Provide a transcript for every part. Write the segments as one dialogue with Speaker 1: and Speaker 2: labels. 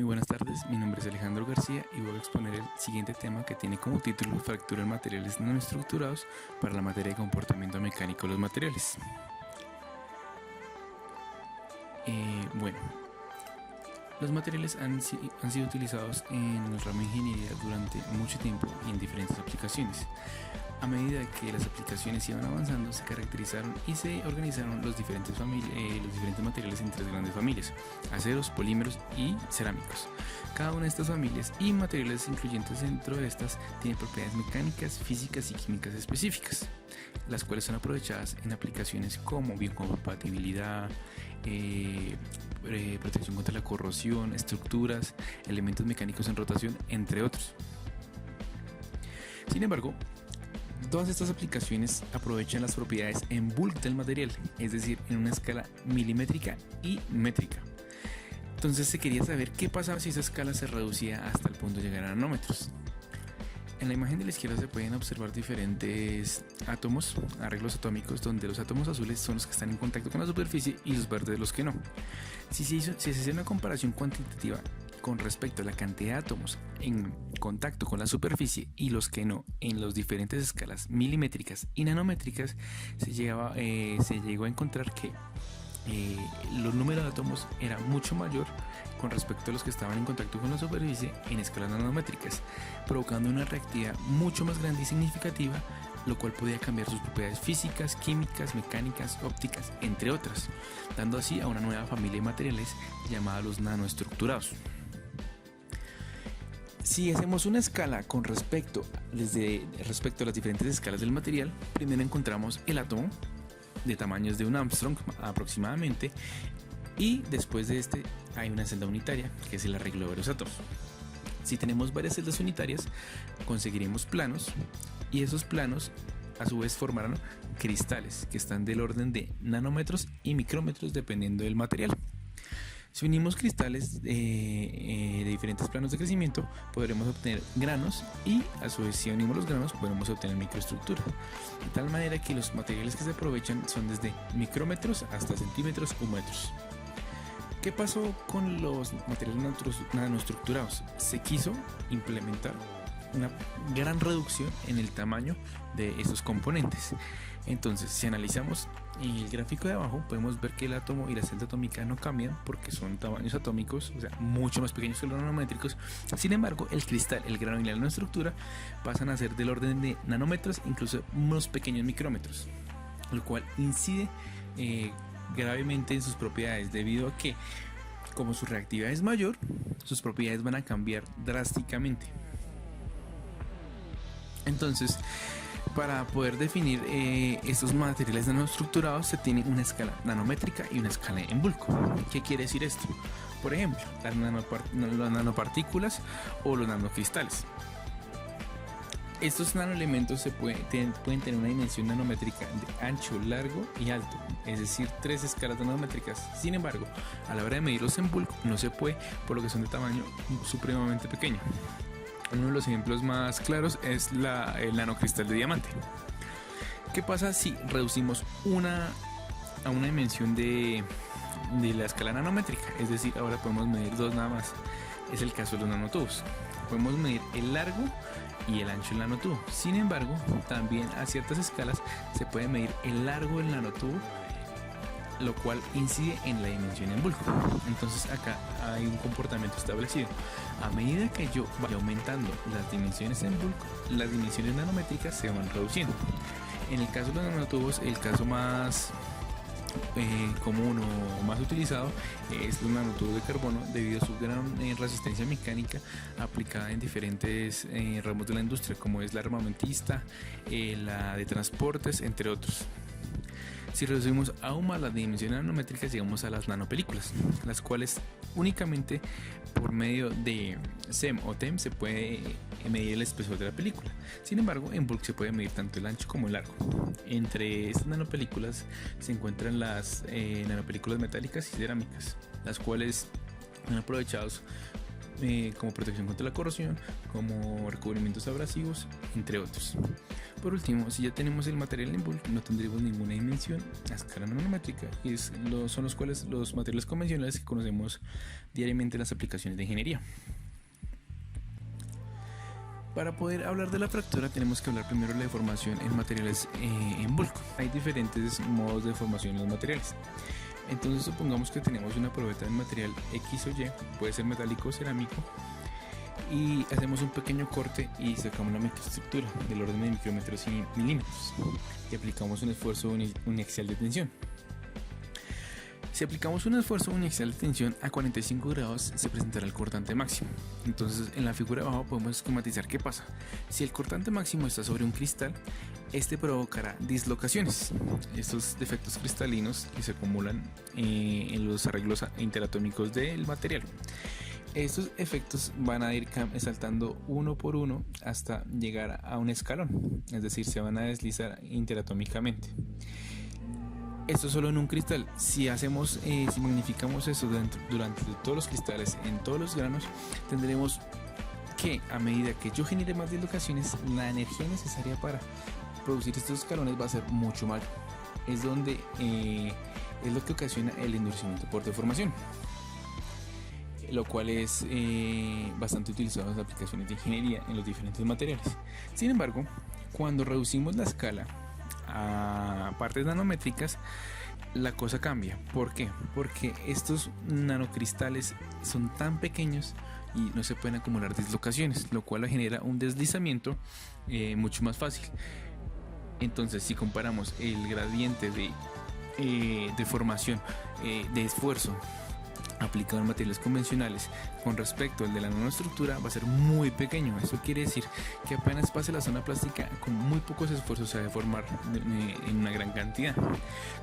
Speaker 1: Muy buenas tardes, mi nombre es Alejandro García y voy a exponer el siguiente tema que tiene como título Fractura en materiales nanoestructurados para la materia de comportamiento mecánico de los materiales. Bueno, los materiales han sido utilizados en el ramo de ingeniería durante mucho tiempo y en diferentes aplicaciones. A medida que las aplicaciones iban avanzando, se caracterizaron y se organizaron los diferentes materiales en tres grandes familias: aceros, polímeros y cerámicos. Cada una de estas familias y materiales incluyentes dentro de estas tienen propiedades mecánicas, físicas y químicas específicas, las cuales son aprovechadas en aplicaciones como biocompatibilidad, protección contra la corrosión, estructuras, elementos mecánicos en rotación, entre otros. Sin embargo, todas estas aplicaciones aprovechan las propiedades en bulk del material, es decir, en una escala milimétrica y métrica. Entonces se quería saber qué pasaba si esa escala se reducía hasta el punto de llegar a nanómetros. En la imagen de la izquierda se pueden observar diferentes átomos, arreglos atómicos, donde los átomos azules son los que están en contacto con la superficie y los verdes los que no. Si se hace una comparación cuantitativa con respecto a la cantidad de átomos en contacto con la superficie y los que no en las diferentes escalas milimétricas y nanométricas, se llegó a encontrar que los números de átomos era mucho mayor con respecto a los que estaban en contacto con la superficie en escalas nanométricas, provocando una reactividad mucho más grande y significativa, lo cual podía cambiar sus propiedades físicas, químicas, mecánicas, ópticas, entre otras, dando así a una nueva familia de materiales llamada los nanoestructurados. Si hacemos una escala con respecto a las diferentes escalas del material, primero encontramos el átomo de tamaños de un Armstrong aproximadamente, y después de este hay una celda unitaria, que es el arreglo de varios átomos. Si tenemos varias celdas unitarias, conseguiremos planos, y esos planos a su vez formarán cristales que están del orden de nanómetros y micrómetros dependiendo del material. Si unimos cristales de diferentes planos de crecimiento, podremos obtener granos, y a su vez si unimos los granos podremos obtener microestructura, de tal manera que los materiales que se aprovechan son desde micrómetros hasta centímetros o metros. ¿Qué pasó con los materiales nanoestructurados? Se quiso implementar una gran reducción en el tamaño de esos componentes. Entonces, si analizamos el gráfico de abajo, podemos ver que el átomo y la celda atómica no cambian porque son tamaños atómicos, o sea, mucho más pequeños que los nanométricos. Sin embargo, el cristal, el grano y la nanoestructura pasan a ser del orden de nanómetros, incluso unos pequeños micrómetros, lo cual incide gravemente en sus propiedades, debido a que, como su reactividad es mayor, sus propiedades van a cambiar drásticamente. Entonces, para poder definir estos materiales nanoestructurados, se tiene una escala nanométrica y una escala en bulk. ¿Qué quiere decir esto? Por ejemplo, las nanopartículas o los nanocristales. Estos nanoelementos pueden tener una dimensión nanométrica de ancho, largo y alto, es decir, 3 escalas nanométricas. Sin embargo, a la hora de medirlos en bulk no se puede, por lo que son de tamaño supremamente pequeño. Uno de los ejemplos más claros es el nanocristal de diamante. ¿Qué pasa si reducimos a una dimensión de la escala nanométrica? Es decir, ahora podemos medir 2 nada más. Es el caso de los nanotubos. Podemos medir el largo y el ancho del nanotubo. Sin embargo, también a ciertas escalas se puede medir el largo del nanotubo, lo cual incide en la dimensión en bulk. Entonces acá hay un comportamiento establecido. A medida que yo vaya aumentando las dimensiones en bulk, las dimensiones nanométricas se van reduciendo. En el caso de los nanotubos, el caso más común o más utilizado es los nanotubos de carbono, debido a su gran resistencia mecánica aplicada en diferentes ramos de la industria, como es la armamentista, la de transportes, entre otros. Si reducimos aún más las dimensiones nanométricas, llegamos a las nanopelículas, las cuales únicamente por medio de SEM o TEM se puede medir el espesor de la película. Sin embargo, en bulk se puede medir tanto el ancho como el largo. Entre estas nanopelículas se encuentran las nanopelículas metálicas y cerámicas, las cuales son aprovechados como protección contra la corrosión, como recubrimientos abrasivos, entre otros. Por último, si ya tenemos el material en bulk, no tendremos ninguna dimensión a escala nanométrica, y son los materiales convencionales que conocemos diariamente en las aplicaciones de ingeniería. Para poder hablar de la fractura tenemos que hablar primero de la deformación en materiales en bulk. Hay diferentes modos de deformación en los materiales. Entonces supongamos que tenemos una probeta de material X o Y, puede ser metálico o cerámico, y hacemos un pequeño corte y sacamos una microestructura del orden de micrómetros y milímetros y aplicamos un esfuerzo uniaxial de tensión. Si aplicamos un esfuerzo uniaxial de tensión a 45 grados se presentará el cortante máximo. Entonces en la figura de abajo podemos esquematizar qué pasa. Si el cortante máximo está sobre un cristal, este provocará dislocaciones. Estos defectos cristalinos que se acumulan en los arreglos interatómicos del material. Estos efectos van a ir saltando uno por uno hasta llegar a un escalón, es decir, se van a deslizar interatómicamente. Esto solo en un cristal. Si magnificamos eso durante todos los cristales, en todos los granos, tendremos que a medida que yo genere más dislocaciones, la energía necesaria para producir estos escalones va a ser mucho mayor. Es lo que ocasiona el endurecimiento por deformación, lo cual es bastante utilizado en las aplicaciones de ingeniería en los diferentes materiales. Sin embargo, cuando reducimos la escala a partes nanométricas, la cosa cambia. ¿Por qué? Porque estos nanocristales son tan pequeños y no se pueden acumular dislocaciones, lo cual genera un deslizamiento mucho más fácil. Entonces, si comparamos el gradiente de formación de esfuerzo aplicado en materiales convencionales con respecto al de la nanoestructura, va a ser muy pequeño. Eso quiere decir que apenas pase la zona plástica, con muy pocos esfuerzos se va a deformar en una gran cantidad.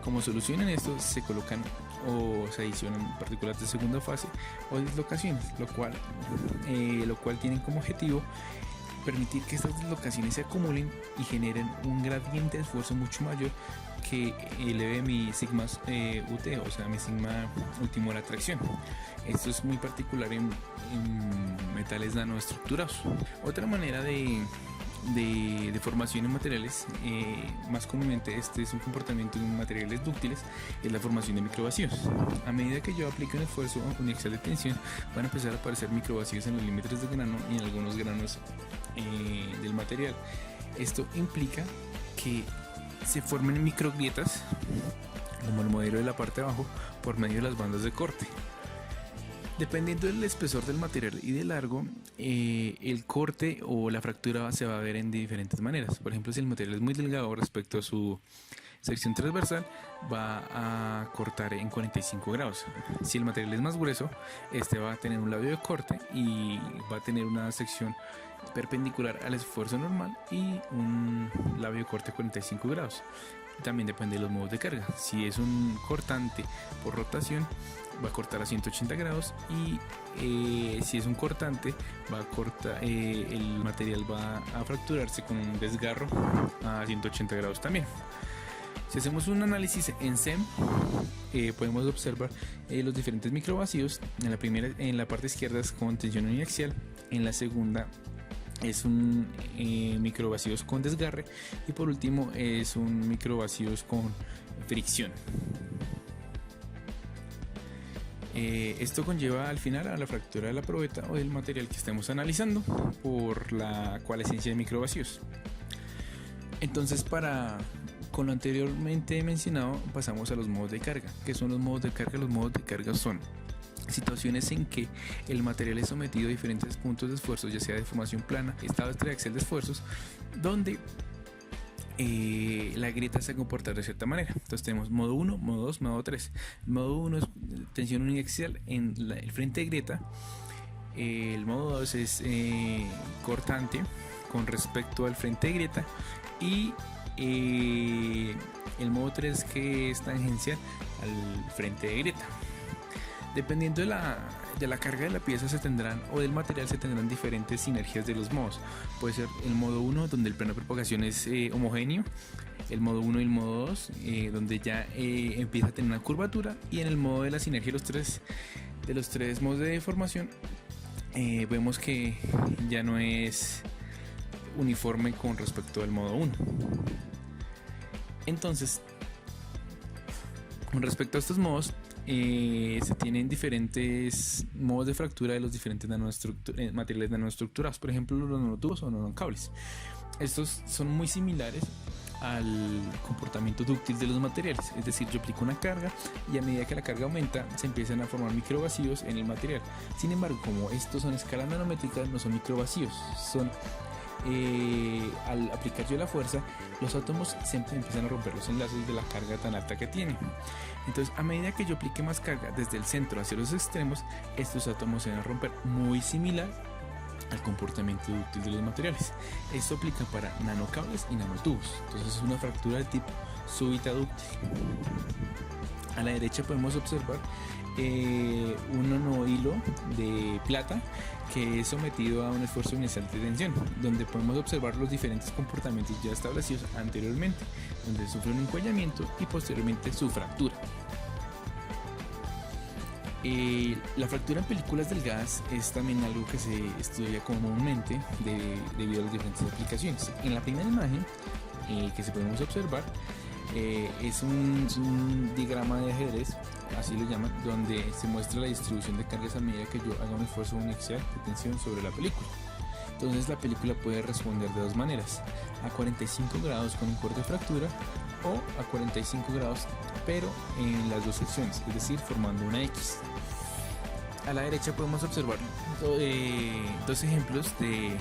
Speaker 1: Como solución en esto se colocan o se adicionan partículas de segunda fase o dislocaciones, lo cual tienen como objetivo permitir que estas dislocaciones se acumulen y generen un gradiente de esfuerzo mucho mayor que eleve mi sigma UT, o sea, mi sigma último de la tracción. Esto es muy particular en metales nanoestructurados. Otra manera de formación en materiales, más comúnmente este es un comportamiento en materiales dúctiles, es la formación de microvacíos. A medida que yo aplique un esfuerzo uniaxial de tensión, van a empezar a aparecer microvacíos en los límites de grano y en algunos granos del material. Esto implica que se formen microgrietas, como el modelo de la parte de abajo, por medio de las bandas de corte. Dependiendo del espesor del material y del largo, el corte o la fractura se va a ver en diferentes maneras. Por ejemplo, si el material es muy delgado respecto a su sección transversal, va a cortar en 45 grados. Si el material es más grueso, este va a tener un labio de corte y va a tener una sección perpendicular al esfuerzo normal y un labio de corte 45 grados. También depende de los modos de carga. Si es un cortante por rotación, va a cortar a 180 grados, y si es un cortante, el material va a fracturarse con un desgarro a 180 grados también. Si hacemos un análisis en SEM, podemos observar los diferentes microvacíos. En la parte izquierda es con tensión uniaxial, en la segunda es un microvacíos con desgarre, y por último es un microvacíos con fricción. Esto conlleva al final a la fractura de la probeta o del material que estemos analizando por la coalescencia de microvacíos. Entonces, con lo anteriormente mencionado, pasamos a los modos de carga. ¿Qué son los modos de carga? Los modos de carga son situaciones en que el material es sometido a diferentes puntos de esfuerzo, ya sea de formación plana, estado triaxial de esfuerzos, donde la grieta se comporta de cierta manera. Entonces tenemos modo 1, modo 2, modo 3. Modo 1 es tensión uniaxial en el frente de grieta. El modo 2 es cortante con respecto al frente de grieta, y el modo 3 que es tangencial al frente de grieta. Dependiendo de la carga de la pieza o del material, se tendrán diferentes sinergias de los modos. Puede ser el modo 1, donde el plano de propagación es homogéneo, el modo 1 y el modo 2, donde ya empieza a tener una curvatura, y en el modo de la sinergia de los tres modos de deformación, vemos que ya no es uniforme con respecto al modo 1. Entonces, con respecto a estos modos, se tienen diferentes modos de fractura de los diferentes materiales nanoestructurados, por ejemplo los nanotubos o nanocables. Estos son muy similares al comportamiento dúctil de los materiales, es decir, yo aplico una carga y a medida que la carga aumenta se empiezan a formar microvacíos en el material. Sin embargo, como estos son escalas nanométricas, no son microvacíos, son al aplicar yo la fuerza, los átomos siempre empiezan a romper los enlaces de la carga tan alta que tienen. Entonces, a medida que yo aplique más carga desde el centro hacia los extremos, estos átomos se van a romper, muy similar al comportamiento dúctil de los materiales. Esto aplica para nanocables y nanotubos. Entonces es una fractura de tipo súbita dúctil. A la derecha podemos observar un nanohilo de plata que es sometido a un esfuerzo inicial de tensión, donde podemos observar los diferentes comportamientos ya establecidos anteriormente, donde sufre un encuellamiento y posteriormente su fractura. La fractura en películas delgadas es también algo que se estudia comúnmente debido a las diferentes aplicaciones. En la primera imagen que se podemos observar es un diagrama de ajedrez, así lo llaman, donde se muestra la distribución de cargas a medida que yo haga un esfuerzo inicial de tensión sobre la película. Entonces la película puede responder de dos maneras: a 45 grados con un corte de fractura o a 45 grados pero en las dos secciones, es decir, formando una X. A la derecha podemos observar dos ejemplos de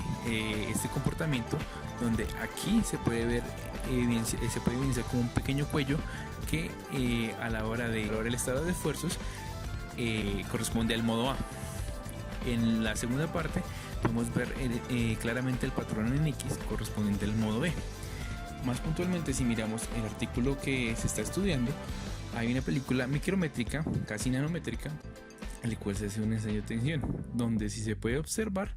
Speaker 1: este comportamiento, donde aquí se puede ver se puede evidenciar como un pequeño cuello que a la hora de evaluar el estado de esfuerzos corresponde al modo A. En la segunda parte podemos ver claramente el patrón en X correspondiente al modo B. Más puntualmente, si miramos el artículo que se está estudiando, hay una película micrométrica, casi nanométrica, en el cual se hace un ensayo de tensión, donde, si se puede observar,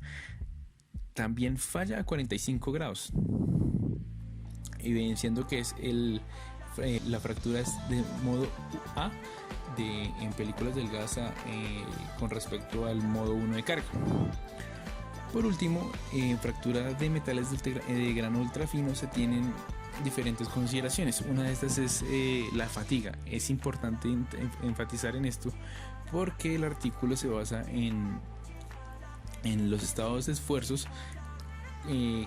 Speaker 1: también falla a 45 grados, evidenciando que es la fractura es de modo A en películas delgadas con respecto al modo 1 de carga. Por último, en fractura de metales de grano ultra fino se tienen diferentes consideraciones. Una de estas es la fatiga. Es importante enfatizar en esto porque el artículo se basa en los estados de esfuerzos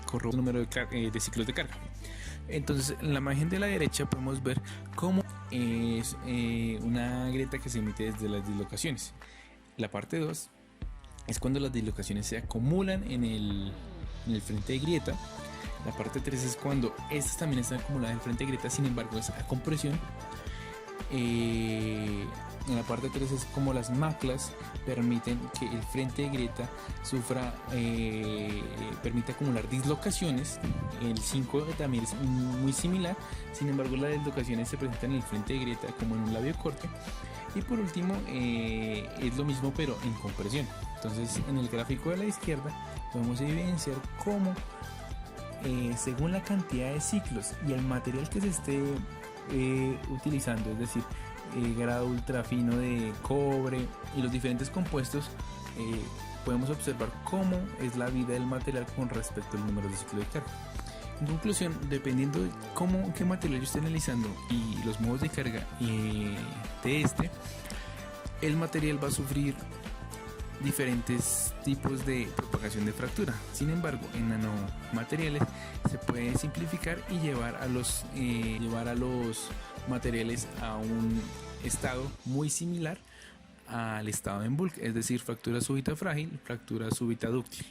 Speaker 1: con el número de ciclos de carga. Entonces, en la imagen de la derecha podemos ver cómo es una grieta que se emite desde las dislocaciones. La parte 2 es cuando las dislocaciones se acumulan en el frente de grieta. La parte 3 es cuando estas también están acumuladas en el frente de grieta, sin embargo es a compresión. En la parte 3 es como las maclas permiten que el frente de grieta permite acumular dislocaciones. El 5 también es muy similar, sin embargo las dislocaciones se presentan en el frente de grieta como en un labio corte. Y por último es lo mismo pero en compresión. Entonces, en el gráfico de la izquierda podemos evidenciar cómo según la cantidad de ciclos y el material que se esté utilizando, es decir, grado ultra fino de cobre y los diferentes compuestos, podemos observar cómo es la vida del material con respecto al número de ciclos de carga. En conclusión, dependiendo de qué material yo esté analizando y los modos de carga el material va a sufrir diferentes tipos de propagación de fractura. Sin embargo, en nanomateriales se puede simplificar y llevar a los materiales a un estado muy similar al estado en bulk, es decir, fractura súbita frágil, fractura súbita dúctil.